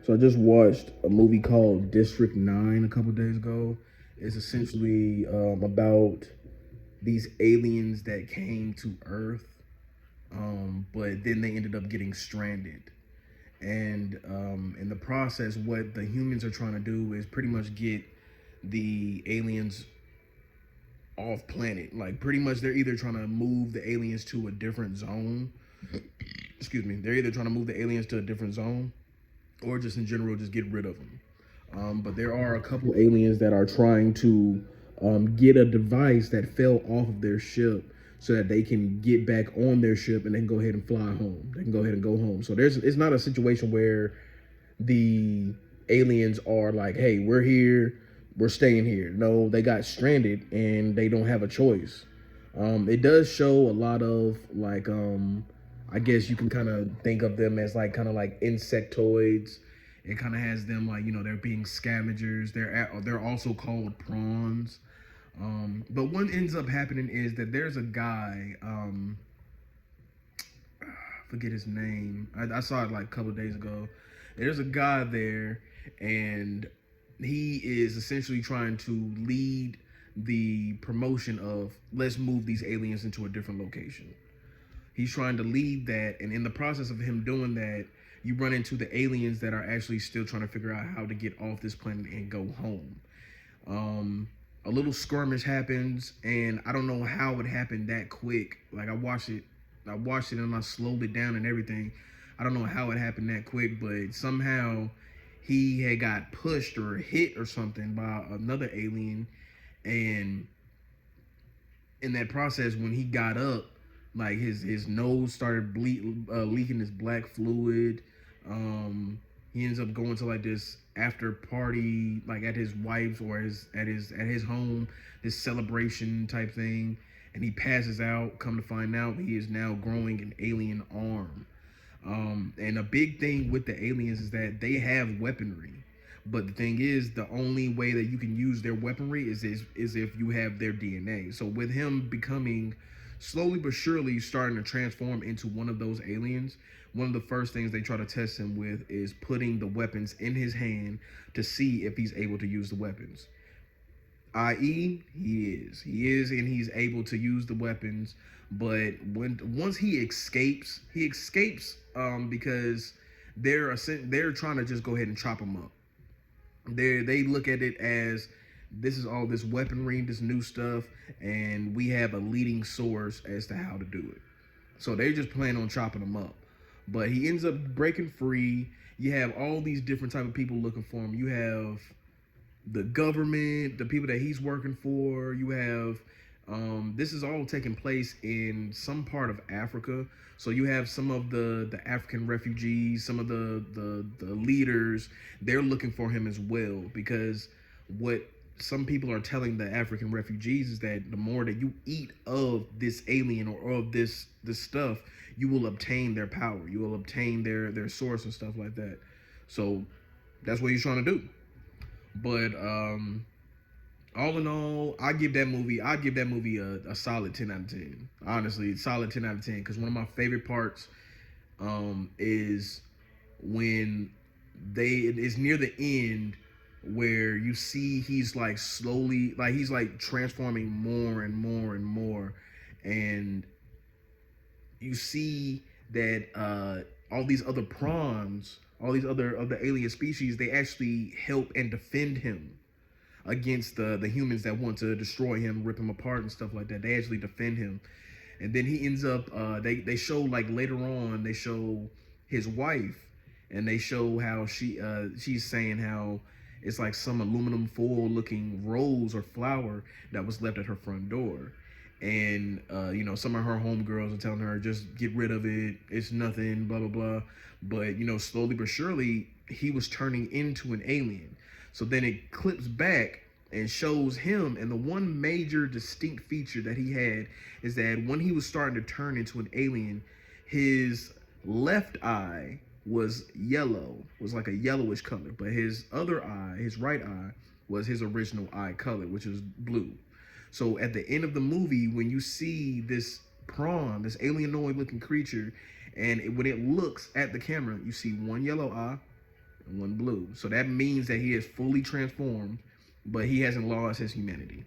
So I just watched a movie called District 9 a couple days ago. It's essentially about these aliens that came to Earth, but then they ended up getting stranded. And in the process, what the humans are trying to do is pretty much get the aliens off planet. Like, pretty much, they're either trying to move the aliens to a different zone. Excuse me. They're either trying to move the aliens to a different zone, or just in general, just get rid of them. But there are a couple aliens that are trying to get a device that fell off of their ship so that they can get back on their ship and then go ahead and fly home. They can go ahead and go home. So it's not a situation where the aliens are like, hey, we're here, we're staying here. No, they got stranded and they don't have a choice. It does show a lot of like, I guess you can kind of think of them as like kind of like insectoids. It kind of has them like, they're being scavengers. They're also called prawns. But what ends up happening is that there's a guy. I forget his name. I saw it like a couple of days ago. There's a guy there, and he is essentially trying to lead the promotion of let's move these aliens into a different location. He's trying to lead that, and in the process of him doing that, you run into the aliens that are actually still trying to figure out how to get off this planet and go home. A little skirmish happens, and I don't know how it happened that quick. Like, I watched it and I slowed it down and everything. I don't know how it happened that quick, but somehow he had got pushed or hit or something by another alien, and in that process, when he got up, like his nose started leaking this black fluid. He ends up going to like this after party, like at his wife's or at his home, this celebration type thing, and he passes out. Come to find out, he is now growing an alien arm. And a big thing with the aliens is that they have weaponry. But the thing is, the only way that you can use their weaponry is if you have their DNA. So with him becoming slowly but surely starting to transform into one of those aliens, one of the first things they try to test him with is putting the weapons in his hand to see if he's able to use the weapons. I.e., he is, and he's able to use the weapons. But once he escapes because they're trying to just go ahead and chop him up. They look at it as this is all this weaponry, this new stuff, and we have a leading source as to how to do it. So they just plan on chopping him up. But he ends up breaking free. You have all these different type of people looking for him. You have the government, the people that he's working for. You have this is all taking place in some part of Africa. So you have some of the African refugees, some of the leaders. They're looking for him as well because what some people are telling the African refugees is that the more that you eat of this alien or of this stuff, you will obtain their power. You will obtain their source and stuff like that. So that's what he's trying to do. But all in all, I'd give that movie a solid 10 out of 10. Honestly, solid 10 out of 10. Because one of my favorite parts is when it is near the end where you see he's like slowly, like he's like transforming more and more and more. And you see that all these other prawns, all these other of the alien species, they actually help and defend him against the humans that want to destroy him, rip him apart and stuff like that. They actually defend him, and then he ends up. They show like later on. They show his wife, and they show how she's saying how it's like some aluminum foil looking rose or flower that was left at her front door. And some of her homegirls are telling her just get rid of it. It's nothing. Blah blah blah. But slowly but surely he was turning into an alien. So then it clips back and shows him, and the one major distinct feature that he had is that when he was starting to turn into an alien, his left eye was yellow, was like a yellowish color, but his other eye, his right eye, was his original eye color, which is blue. So at the end of the movie, when you see this prawn, this alienoid looking creature, and when it looks at the camera, you see one yellow eye and one blue. So that means that he is fully transformed, but he hasn't lost his humanity.